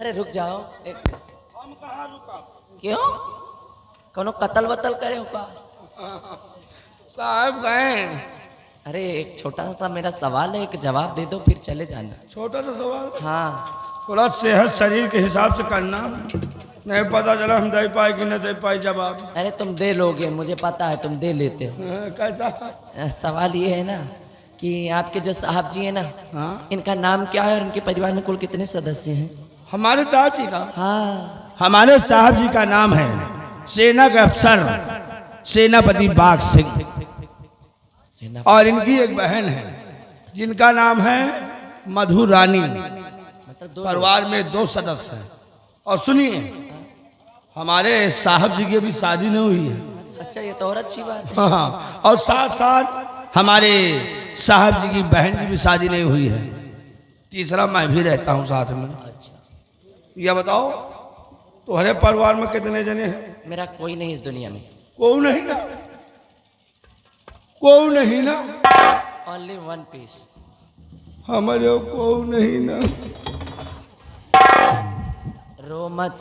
अरे रुक जाओ हम कहाँ रुका? क्यों? कोनो कत्ल वतल करे हो का? साहब गए। अरे एक छोटा सा मेरा सवाल है, एक जवाब दे दो फिर चले जाना। छोटा सा सवाल, हाँ थोड़ा सेहत शरीर के हिसाब से करना, नहीं पता चला हम दे पाए कि नहीं दे पाए जवाब। अरे तुम दे लोगे, मुझे पता है तुम दे लेते हो। कैसा? सवाल ये है ना कि आपके जो साहब जी है ना, हाँ, इनका नाम क्या है और इनके परिवार में कुल कितने सदस्य हैं? हमारे साहब जी का? हाँ हमारे साहब जी का नाम है सेना के अफसर सेनापति बाघ सिंह, सेना। और इनकी एक बहन है जिनका नाम है मधु रानी। मतलब दो परिवार में 2 सदस्य हैं। और सुनिए, हमारे साहब जी की अभी शादी नहीं हुई है। अच्छा ये तो और अच्छी बात है। हाँ, और साथ साथ हमारे साहब जी की बहन की भी शादी नहीं हुई है। तीसरा मैं भी रहता हूँ साथ में। अच्छा यह बताओ तुम्हारे परिवार में कितने जने हैं? मेरा कोई नहीं इस दुनिया में। कोई नहीं ना? कोई नहीं ना? Only one piece. हमारे कोई नहीं ना? रो मत,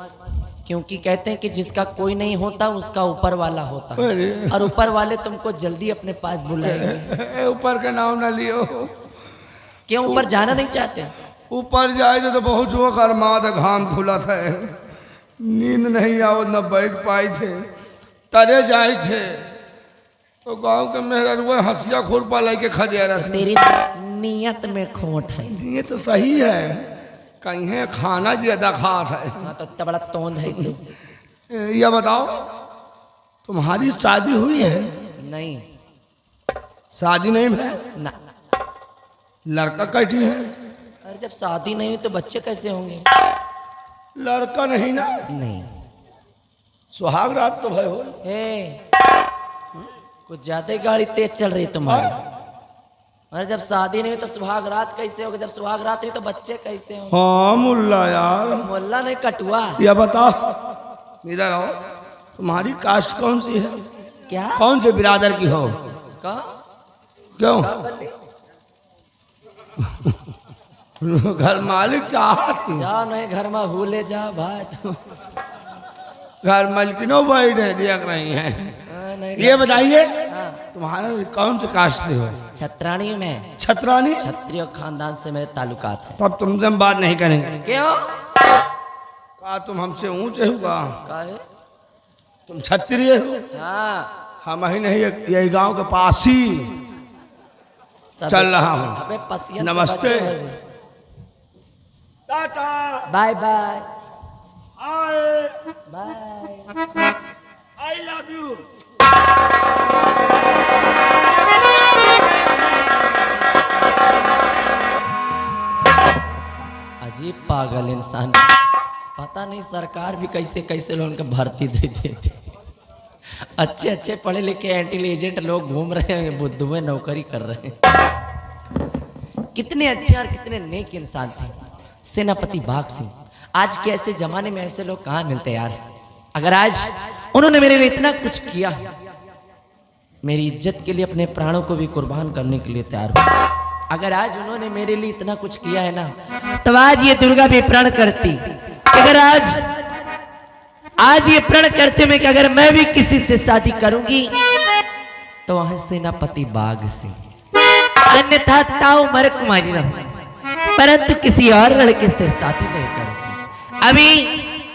क्योंकि कहते हैं कि जिसका कोई नहीं होता उसका ऊपर वाला होता है, अरे। और ऊपर वाले तुमको जल्दी अपने पास बुलाएंगे। ऊपर का नाम ना लियो। क्यों ऊपर जाना नहीं चाहते? ऊपर जाए तो बहुत जो करमाद घाम खुला था, नींद नहीं आओ, न बैठ पाए थे, तरे जाए थे तो गांव के मेहरुआ हंसिया खुरपा लेके खदिया रहे। तेरी नियत में खोट है। ये तो सही है, कहीं है खाना ज्यादा खात है। हाँ तो इतना बड़ा तोंद है तू। यह बताओ तुम्हारी शादी हुई है? नहीं शादी नहीं है? ना। लड़का कैठी है? अरे जब शादी नहीं हुई तो बच्चे कैसे होंगे? लड़का नहीं ना? नहीं। सुहाग रात तो भाई हो। हे कुछ ज्यादा ही गाड़ी तेज चल रही है तुम्हारी। अरे जब शादी नहीं हुई तो सुहाग रात कैसे होगा? जब सुहाग रात हुई तो बच्चे कैसे होंगे? हाँ मुल्ला यार। मोहल्ला नहीं कटुआ। यह बताओ, इधर आओ, तुम्हारी कास्ट कौन सी है? क्या? कौन से बिरादर की हो? का? क्यों? घर मालिक चाहती जा नहीं घर में भूले जा भाई तू। घर मालिकिनो बैठे देख रही हैं। नहीं ये बताइए हाँ। तुम्हारा कौन से कास्ट से हो? छत्राणी में। छत्रानी? क्षत्रिय खानदान से मेरे ताल्लुकात है। तब तुमसे हम बात नहीं करेंगे। क्यों? कहा तुम हमसे ऊंचे होगा, काहे? तुम क्षत्रिय हो, हाँ हम ही नहीं, यही गांव के पास ही सब- चल रहा हूँ। अबे पसियन से नमस्ते। बचे हो। टाटा। बाय बाय आए। बाय। I love you. अजीब पागल इंसान, पता नहीं सरकार भी कैसे कैसे लोगों को भर्ती दे देती। अच्छे अच्छे पढ़े लिखे इंटेलिजेंट लोग घूम रहे हैं, बुद्धू में नौकरी कर रहे हैं। कितने अच्छे और कितने नेक इंसान थे सेनापति बाघ सिंह। आज के ऐसे जमाने में ऐसे लोग कहाँ मिलते यार। अगर आज उन्होंने मेरे लिए इतना कुछ किया, मेरी इज्जत के लिए अपने प्राणों को भी कुर्बान करने के लिए तैयार हो। अगर आज उन्होंने मेरे लिए इतना कुछ किया है ना, तब आज ये दुर्गा भी प्रण करती। अगर आज ये प्रण करते में कि अगर मैं भी किसी से शादी करूंगी तो वह सेनापति बाघ सिंह, अन्यथा ताऊ मर कुमारी रहूंगी, परंतु किसी और लड़के से शादी नहीं करूंगी। अभी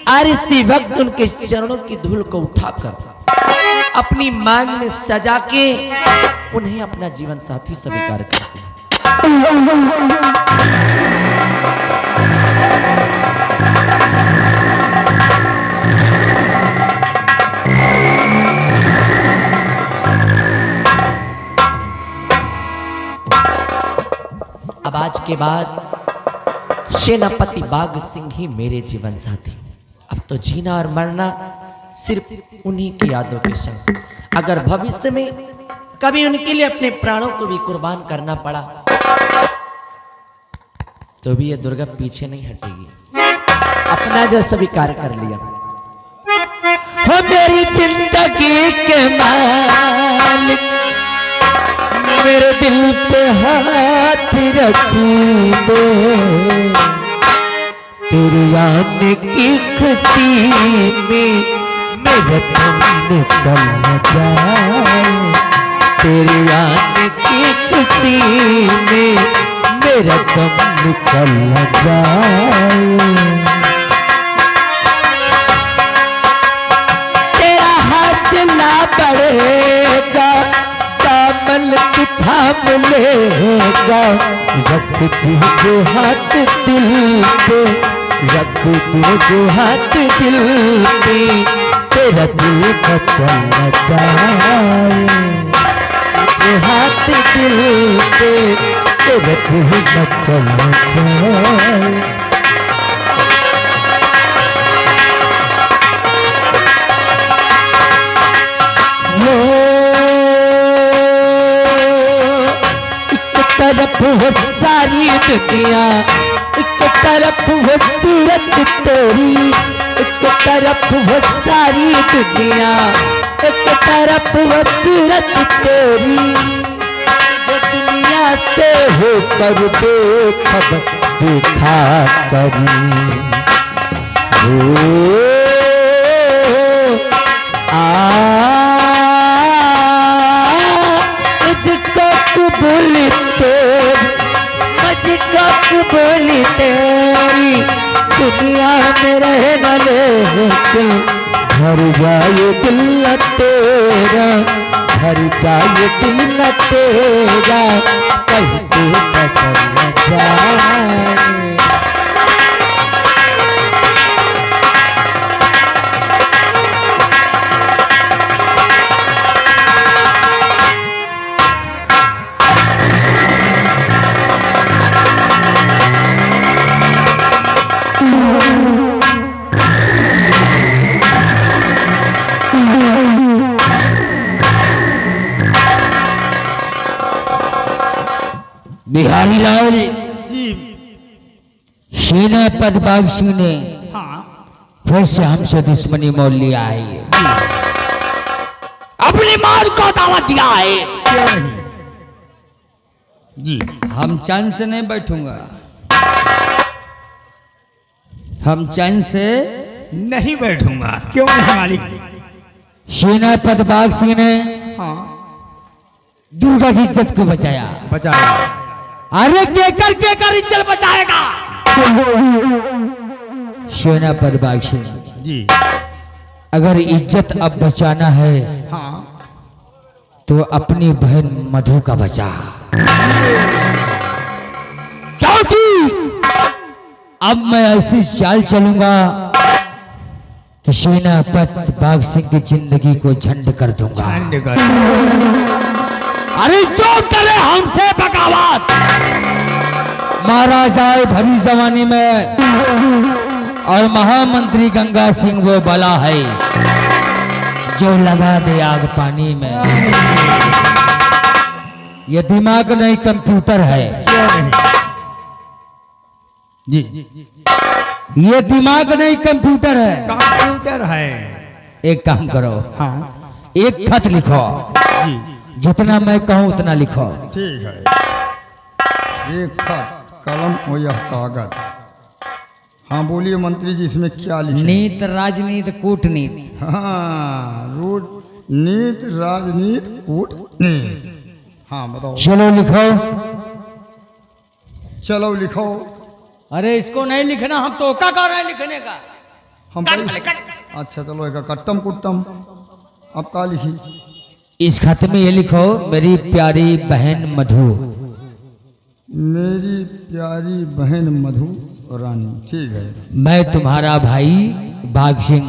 और इसी वक्त उनके चरणों की धूल को उठाकर अपनी मांग में सजा के उन्हें अपना जीवन साथी स्वीकार करती हूं। अब आज के बाद सेनापति बाघ सिंह ही मेरे जीवन साथी। अब तो जीना और मरना सिर्फ उन्हीं की यादों के संग। अगर भविष्य में कभी उनके लिए अपने प्राणों को भी कुर्बान करना पड़ा तो भी ये दुर्गा पीछे नहीं हटेगी, अपना जो स्वीकार कर लिया। हो मेरी जिंदगी के मालिक, मेरे दिल पे हाथ रखी दे, तेरे आने की खुशी में मेरा दम निकल न जाए, तेरे आने की खुशी में मेरा दम निकल न जाए। तेरा हौसला बढ़ेगा, दामन तू थाम लेगा, रख दे जो हाथ दिल पे, रख दे जो हाथ दिल पे, तेरा दिल न चल जाए, जो हाथ दिल पे तेरा दिल न चल जाए। एक तरफ वो सारी दुनिया, एक तरफ वो सूरत तेरी, एक तरफ वो सारी दुनिया, एक तरफ वो सूरत तेरी, जो दुनिया से होकर बेखब देखा करी। मुझको कबूल तेरी, मुझको कबूल तेरी, दुनिया में रह न लेकिन घर जाए दिल न तेरा, घर जाए दिल न तेरा, कहीं तू बदल न जाए। बिहारी लाल जी सेनापति बाग सिंह ने हाँ फिर से हमसे दुश्मनी मोल लिया है, अपनी मौत को दावत दिया है। क्यों नहीं जी, हम चैन से नहीं बैठूंगा, हम चैन से नहीं बैठूंगा। क्यों नहीं मालिक? सेनापति बाग सिंह ने हाँ दुर्गा की इज्जत को बचाया। बचाया। अरे केकर इज्जत बचाएगा? सेनापति बाग सिंह जी अगर इज्जत अब बचाना है हाँ तो अपनी बहन मधु का बचा, क्योंकि अब मैं ऐसी चाल चलूंगा कि सेनापति बाग सिंह की जिंदगी को झंड कर दूंगा। अरे जो करे हमसे बगावत मारा जाए भरी जवानी में, और महामंत्री गंगा सिंह वो बला है जो लगा दे आग पानी में। ये दिमाग नहीं कंप्यूटर है जी, ये दिमाग नहीं कंप्यूटर है। कंप्यूटर है। एक काम करो, हाँ एक खत लिखो, जी जितना मैं कहूं उतना लिखो। ठीक है। एक खत, कलम और यह कागज। हाँ बोलिए मंत्री जी, इसमें क्या लिखे? नीत राजनीति कूटनीति। हाँ रूट नीति राजनीति कूटनीति। हाँ बताओ। चलो लिखो। चलो लिखो। अरे इसको नहीं लिखना, हम तो क्या कर रहे हैं लिखने का। हम अच्छा चलो एक कट्टम कुट्टम। अब क्या लिखी? इस खत में ये लिखो, मेरी प्यारी बहन मधु। मेरी प्यारी बहन मधु रानी। ठीक है। मैं तुम्हारा भाई बाग सिंह,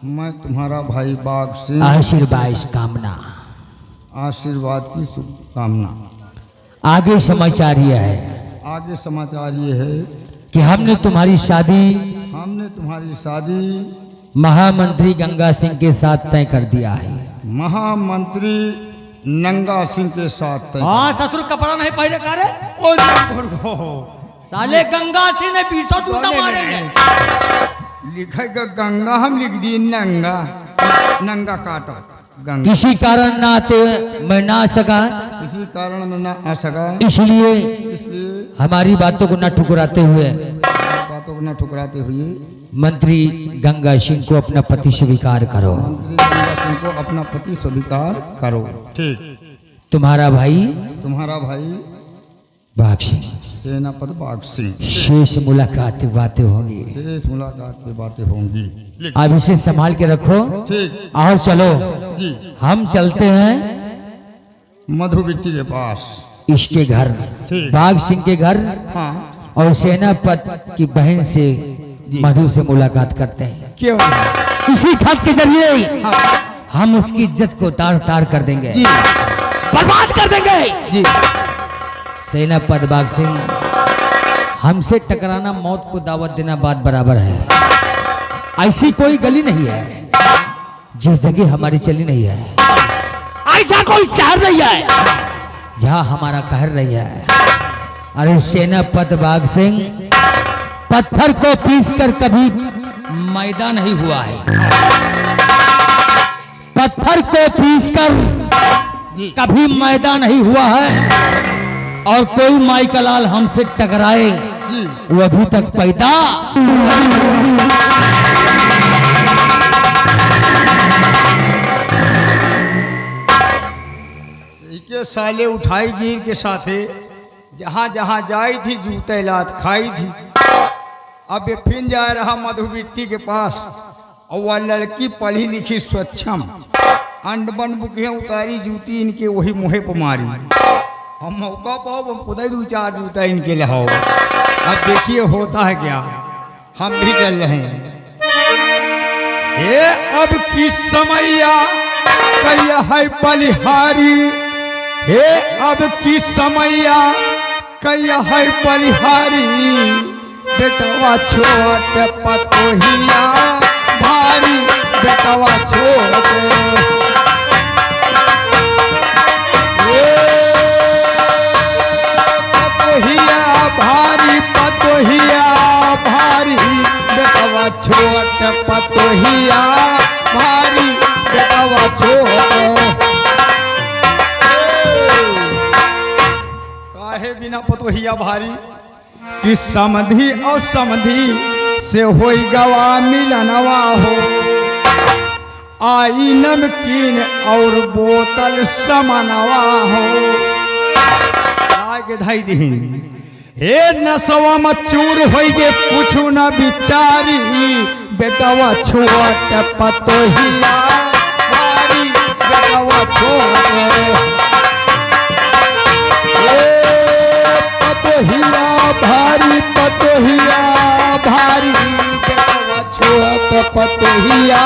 मैं तुम्हारा भाई बाग सिंह, आशीर्वाद कामना, आशीर्वाद की शुभकामना। आगे समाचार ये है, आगे समाचार ये है कि हमने तुम्हारी शादी महामंत्री गंगा सिंह के साथ तय कर दिया है। महामंत्री नंगा सिंह के साथ तय। हाँ ससुर कपड़ा नहीं पहले करे साले गंगा सिंह ने 20 जूता मारेंगे। लिखेगा गंगा, हम लिख दिए नंगा। नंगा काटा गंगा। किसी कारण ना आते मैं ना आ सका, किसी कारण में ना आ सका, इसलिए इसलिए हमारी बातों को ना ठुकराते हुए बात तो अपना ठुकराते हुए मंत्री गंगा सिंह को अपना पति स्वीकार करो। मंत्री गंगा सिंह को अपना पति स्वीकार करो। ठीक। तुम्हारा भाई बाघ सिंह, सेनापति बाघ सिंह। शेष मुलाकात पे बातें होंगी। शेष मुलाकात पे बातें होंगी। अब इसे संभाल के रखो। ठीक। और चलो जी। हम चलते हैं मधु बिट्टी के पास, इसके घर, ठीक। बाघ सिंह के घर। हाँ। और सेनापति की बहन से मधु से मुलाकात करते हैं। क्यों? इसी खत के जरिए हम उसकी इज्जत को तार तार कर देंगे, जी। बर्बाद कर देंगे। जी। सेनापति बाघ सिंह, हमसे टकराना मौत को दावत देना बात बराबर है। ऐसी कोई गली नहीं है जिस जगह हमारी चली नहीं है, ऐसा कोई शहर नहीं है जहां हमारा कहर नहीं है। अरे सेनापति बाघ सिंह, पत्थर को पीसकर कभी मैदा नहीं हुआ है। पत्थर को पीसकर कभी मैदा नहीं हुआ है। और कोई माई का लाल हमसे टकराए वो अभी तक पैदा के साले उठाई गिर के साथे जहां जहां जाई थी जूते लात खाई थी। अब ये फिर जा रहा मधु बिट्टी के पास और वह लड़की पढ़ी लिखी स्वच्छम अंडबन बुकियाँ उतारी, जूती इनके वही मुँहे पर मारी। हम मौका पाओ हम खुदा दो चार जूता इनके लाओ। अब देखिए होता है क्या। हम भी चल रहे हैं। हे अब की समैया कैया है बलिहारी, हे अब की समैया कैया है बलिहारी। बेटवा छोट पतोहिया भारी, बेटवा छोट भारी, पतोहिया भारी, बेटवा छोट पतोहिया भारी, बेटवा छोट। काहे बिना पतोहिया भारी कि समधी और समधी से होई गवा मिलनवा हो। आई नमकीन और बोतल समनवा हो। के धाई दीन हे नसवा मचूर होई गे कुछ न बिचारी। बेटवा छोट पतोहिया भारी, बेटवा छोट पतोहिया भारी, पतोहिया भारी, बेटवा छोट पतोहिया।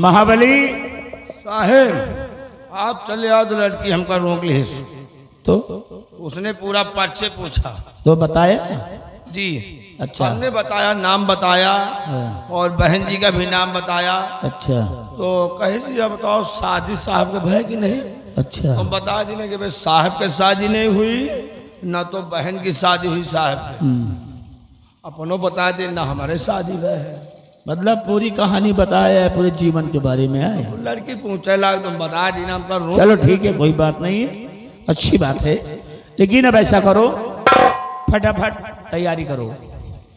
महाबली साहेब आप चले आओ तो लड़की हमका रोक ली। तो उसने पूरा पर्चे पूछा तो बताया जी। अच्छा। हमने बताया, नाम बताया और बहन जी का भी नाम बताया। अच्छा। तो कहे जी अब बताओ शादी साहब के भय कि नहीं। अच्छा। हम बता दी ना कि भाई साहब के शादी नहीं हुई ना तो बहन की शादी हुई साहब के। अपनों बता दे ना हमारे शादी भय है। मतलब पूरी कहानी बताया है, पूरे जीवन के बारे में आए। लड़की पूछे लाग तुम बता दी ना हमका रोक। चलो ठीक है, कोई बात नहीं है, अच्छी बात है। लेकिन अब ऐसा करो, फटाफट तैयारी करो।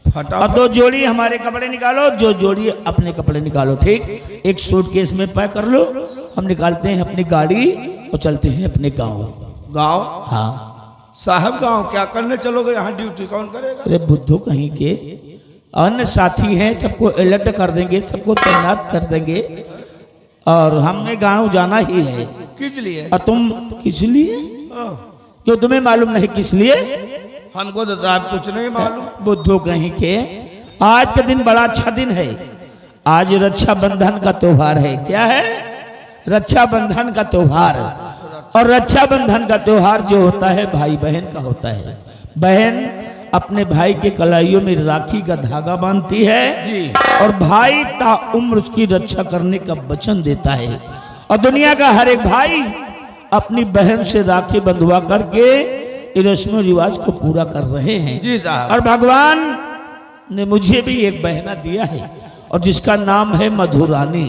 अब 2 जोड़ी हमारे कपड़े निकालो, 2 जोड़ी अपने कपड़े निकालो। ठीक, एक सूटकेस में पैक कर लो। हम निकालते हैं अपनी गाड़ी और चलते हैं अपने गाँव। गाँव? हाँ साहब गाँव क्या करने चलोगे? यहाँ ड्यूटी कौन करेगा? अरे बुद्धू कहीं के अन्य साथी हैं, सबको अलर्ट कर देंगे, सबको तैनात कर देंगे और हमने गाँव जाना ही है। किस लिए? और तुम किस लिए? क्यों तुम्हें मालूम नहीं किस लिए? हमको तो साहब कुछ नहीं मालूम। बुद्धू कहीं के। आज का दिन बड़ा अच्छा दिन है। आज रक्षाबंधन का त्योहार है। क्या है? रक्षाबंधन का त्योहार। और रक्षाबंधन का त्योहार जो होता है भाई बहन का होता है। बहन अपने भाई के कलाइयों में राखी का धागा बांधती है जी। और भाई ताउम्र उसकी रक्षा करने का वचन देता है। और दुनिया का हर एक भाई अपनी बहन से राखी बंधवा करके ये रस्म रिवाज को पूरा कर रहे हैं। जी साहब। और भगवान ने मुझे भी एक बहना दिया है और जिसका नाम है मधुरानी।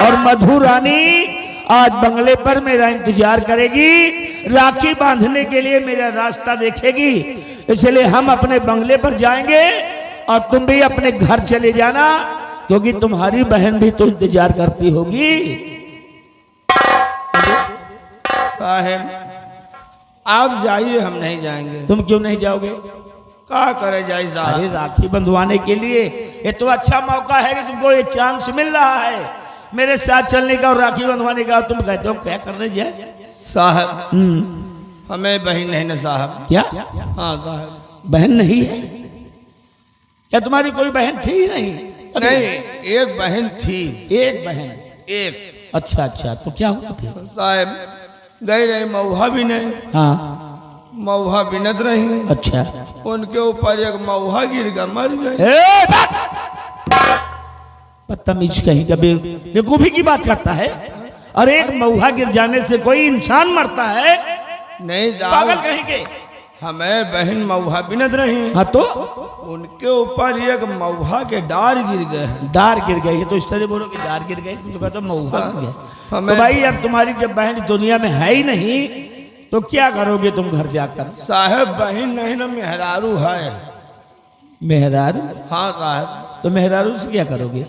और मधुरानी आज बंगले पर मेरा इंतजार करेगी, राखी बांधने के लिए मेरा रास्ता देखेगी। इसलिए हम अपने बंगले पर जाएंगे और तुम भी अपने घर चले जाना, क्योंकि तुम्हारी बहन भी तो इंतजार करती होगी। साहब आप जाइए, हम नहीं जाएंगे। तुम क्यों नहीं जाओगे? क्या करे जाए अरे साहब? राखी बंधवाने के लिए ये तो अच्छा मौका है कि तुमको ये चांस मिल रहा है मेरे साथ चलने का और राखी बंधवाने का। तुम कहते हो क्या करने जाए? साहब हमें बहन नहीं ना साहब। क्या हाँ साहब। बहन नहीं है? क्या तुम्हारी कोई बहन थी ही नहीं? नहीं, एक बहन थी। एक बहन। एक। अच्छा अच्छा, तो क्या हुआ फिर? साहब गई रही मऊहा भी नहीं, हाँ मऊहा बिनत रही, अच्छा। उनके ऊपर एक मऊहा गिर गया, मर गई। बदतमीज कहीं का बेवकूफी की बात करता है। और एक मऊहा गिर जाने से कोई इंसान मरता है? नहीं पागल साहब, कहीं के। हमें बहन मऊहा बिनत रही, हाँ तो उनके ऊपर एक मऊहा के डार गिर गए। डार गिर गई। तो इस तरह बोलो कि डार गिर गई, तुम तो कहते हो मऊहा गिर गया। हमें तो भाई अब तुम्हारी जब बहन दुनिया में है ही नहीं तो क्या करोगे तुम घर जाकर? साहब बहन नहीं ना मेहरारू है। मेहरारू? हाँ साहब। तो मेहरारू से क्या करोगे?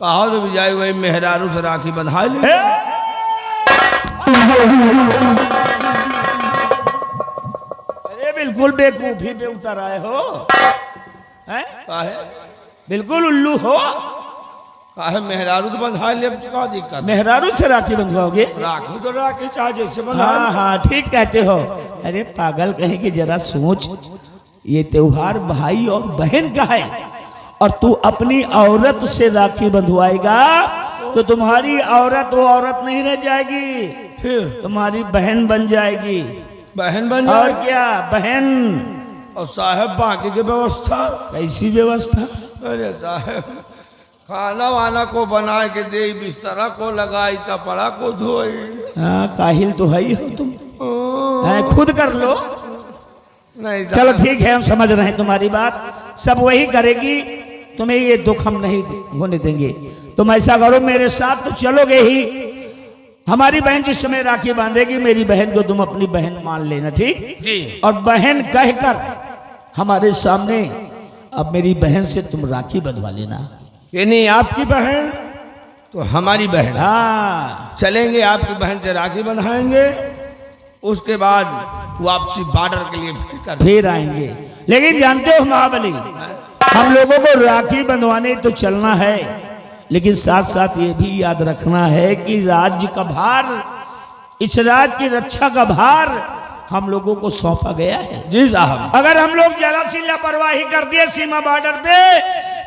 कहा तो भी जाए वही मेहरारू से राखी बंधा ले। अरे बिल्कुल बेवकूफी पे उतर आए हो हैं? काहे? बिल्कुल उल्लू हो। काहे मेहरारू तो बंधा ले, अब क्या दिक्कत? मेहरारू से राखी बंधवाओगे? राखी तो राखी चाहे जैसे बंधा ले। हाँ हाँ ठीक कहते हो। अरे पागल कहीं कि जरा सोच, ये त्योहार भाई और बहन का है और तू अपनी औरत से राखी बंधवाएगा तो तुम्हारी औरत वो औरत नहीं रह जाएगी, फिर तुम्हारी बहन बन जाएगी। बहन बन और जाए। क्या बहन? और साहब बाकी की व्यवस्था? कैसी व्यवस्था? अरे साहब खाना वाना को बना के दे, बिस्तरा को लगाई, कपड़ा को धोई। हाँ काहिल तो है ही हो तुम। खुद कर लो। नहीं चलो ठीक है, हम समझ रहे हैं तुम्हारी बात। सब वही करेगी, तुम्हें ये दुख हम नहीं होने देंगे। तुम ऐसा करो, मेरे साथ तो चलोगे ही। हमारी बहन जिस समय राखी बांधेगी, मेरी बहन को तुम अपनी बहन मान लेना, ठीक जी। और बहन कहकर हमारे सामने अब मेरी बहन से तुम राखी बंधवा लेना। ये नहीं आपकी बहन तो हमारी बहन। हाँ चलेंगे, आपकी बहन से राखी बंधाएंगे, उसके बाद वापसी बॉर्डर के लिए फिर आएंगे। लेकिन जानते हो महाबली, हम लोगों को राखी बंधवाने तो चलना है, लेकिन साथ साथ ये भी याद रखना है कि राज्य का भार, इस राज्य की रक्षा का भार हम लोगों को सौंपा गया है। जी साहब। अगर हम लोग जरा सी लापरवाही कर दिए सीमा बॉर्डर पे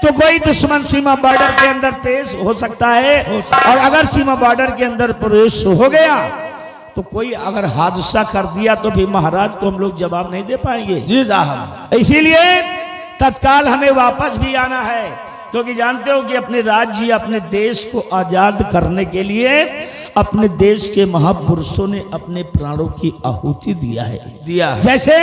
तो कोई दुश्मन सीमा बॉर्डर के अंदर पेश हो सकता है। और अगर सीमा बॉर्डर के अंदर प्रवेश हो गया तो कोई अगर हादसा कर दिया तो भी महाराज को हम लोग जवाब नहीं दे पाएंगे। जी साहब। इसीलिए तत्काल हमें वापस भी आना है, क्योंकि जानते हो कि अपने राज्य, अपने देश को आजाद करने के लिए अपने देश के महापुरुषों ने अपने प्राणों की आहुति दिया है। जैसे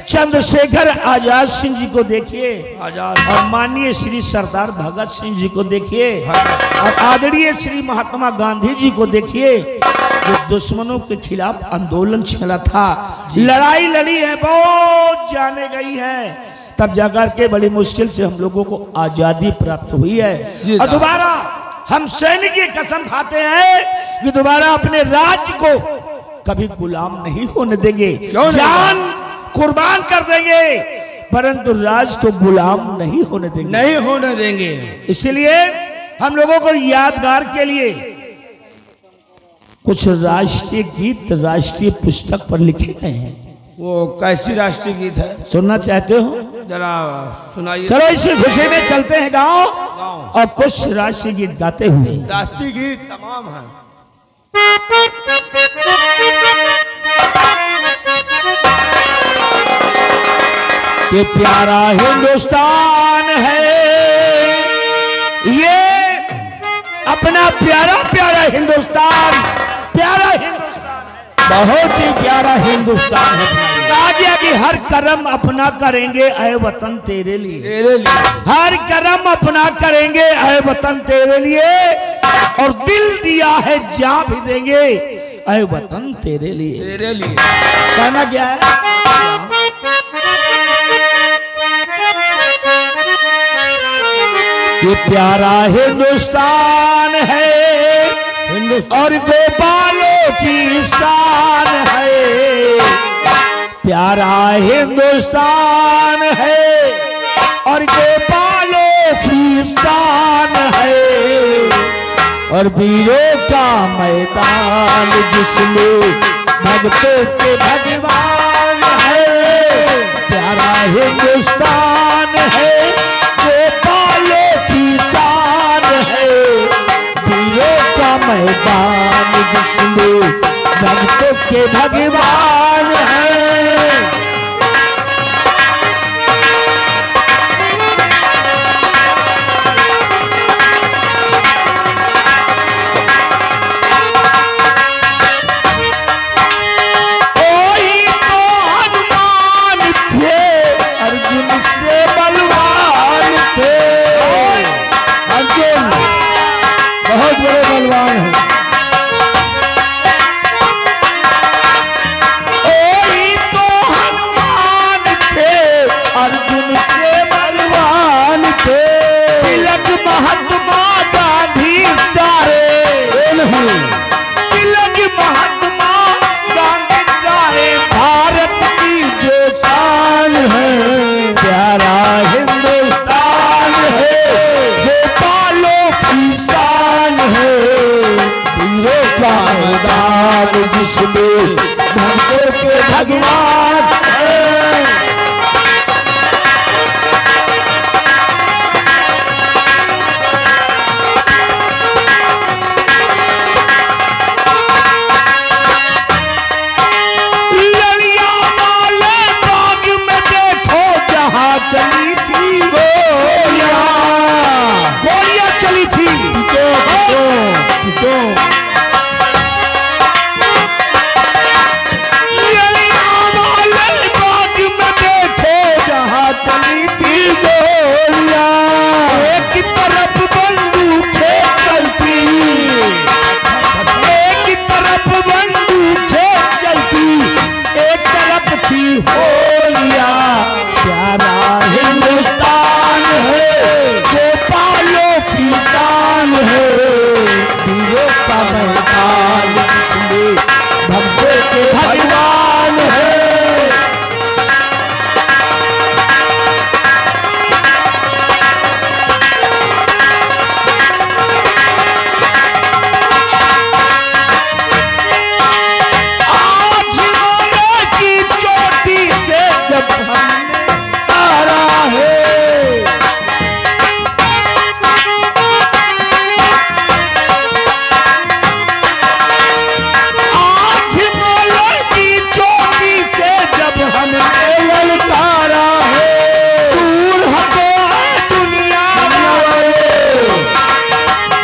चंद्रशेखर आजाद सिंह जी को देखिए, आजाद, और माननीय श्री सरदार भगत सिंह जी को देखिए, और आदरणीय श्री महात्मा गांधी जी को देखिए, जो दुश्मनों के खिलाफ आंदोलन छेड़ा था, लड़ाई लड़ी है, बहुत जाने गई है, तब जाकर के बड़ी मुश्किल से हम लोगों को आजादी प्राप्त हुई है। और दोबारा हम सैनिक की कसम खाते हैं कि दोबारा अपने राज्य को कभी गुलाम नहीं होने देंगे, जान कुर्बान कर देंगे, परंतु राज्य को गुलाम नहीं होने देंगे, नहीं होने देंगे। इसलिए हम लोगों को यादगार के लिए कुछ राष्ट्रीय गीत राष्ट्रीय पुस्तक पर लिखे गए हैं। वो कैसी राष्ट्रीय गीत है, सुनना चाहते हो? जरा सुनाइए। चलो इसी खुशी में चलते हैं गांव और कुछ राष्ट्रीय गीत गाते हुए। राष्ट्रीय गीत तमाम है। कि प्यारा हिंदुस्तान है ये, अपना प्यारा प्यारा हिंदुस्तान, प्यारा हिंदुस्तान है। बहुत ही प्यारा हिंदुस्तान है। कहा गया कि हर कर्म अपना करेंगे ऐ वतन तेरे लिए, तेरे लिए हर कर्म अपना करेंगे ऐ वतन तेरे लिए, और दिल दिया है जान भी देंगे ऐ वतन तेरे लिए। तेरे लिए कहना क्या है? कि प्यारा हिंदुस्तान है और गोपालों की शान है, प्यारा हिंदुस्तान है और गोपालों की शान है, और वीरों का मैदान जिसमें भक्तों के भगवान है, प्यारा हिंदुस्तान है गोपालों की शान है, वीरों का मैदान जिसमें भक्तों के भगवान है। बहुत बड़े बलवान हैं। ओही तो हनुमान थे, अर्जुन से बलवान थे, तिलक महात्मा गांधी सारे नहीं, तिलक महात्मा गांधी सारे भारत की जो शान है, प्यारा हिंदुस्तान है गोपालों की शान है, वीरों का मैदान जिसमें भक्तों के भगवान है। ललिया वाले बाग में देखो जहाँ चली थी गोलियां, गोलियां चली थी ललिया वाले बाग में देखो जहाँ चली थी गोलियां, एक तरफ बंदूकें चलती, एक तरफ बंदूकें चलती, एक तरफ थी होलियां, प्यारा हिंदुस्तान है गोपालों की शान है, वीरों का मैदान जिसमें भक्तों के भगवान है। आज हिमालय की चोटी से जब हमने तारा है, आज हिमालय की चोटी से जब हमने ललकारा है, दूर हटो है दुनिया वाले,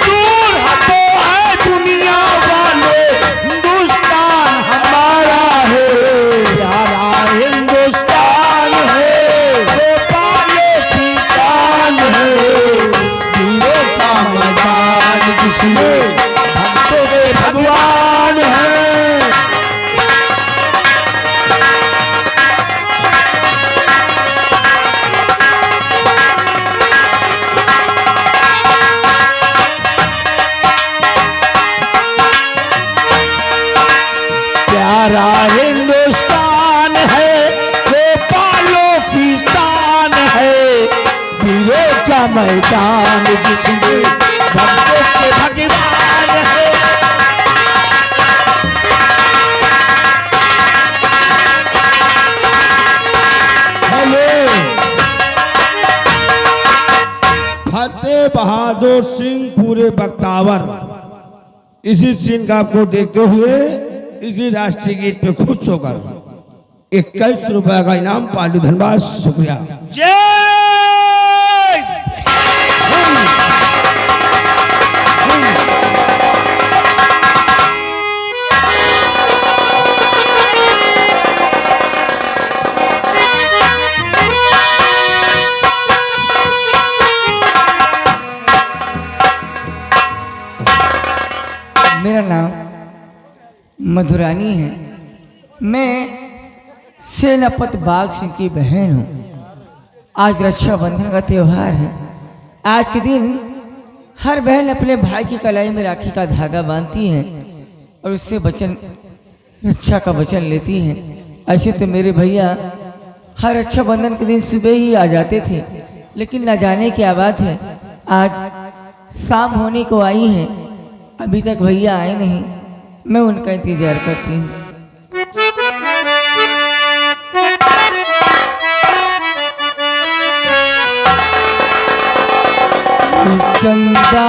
दूर हटो है दुनिया वाले, हिंदुस्तान हमारा है, प्यारा हिंदुस्तान है गोपालों की शान है, वीरों का मैदान जिसमें भक्तों के भगवान है। प्यारा हिंदुस्तान है गोपालों की शान है, वीरों का मैदान जिसमें भक्तों के भगवान है। हेलो, फतेह बहादुर सिंह पूरे बख्तावर इसी सिंह आपको देखते हुए इसी राष्ट्रीय गीत पे खुश होकर 21 रुपए का इनाम पालू धनबाद। शुक्रिया। जय मेरा नाम मधुरानी है। मैं सेनापत बाग सिंह की बहन हूँ। आज रक्षाबंधन का त्यौहार है। आज के दिन हर बहन अपने भाई की कलाई में राखी का धागा बांधती है और उससे वचन, रक्षा का वचन लेती है। ऐसे तो मेरे भैया हर रक्षाबंधन के दिन सुबह ही आ जाते थे, लेकिन न जाने क्या बात है, आज शाम होने को आई है, अभी तक भैया आए नहीं। मैं उनका इंतजार करती हूँ। चंदा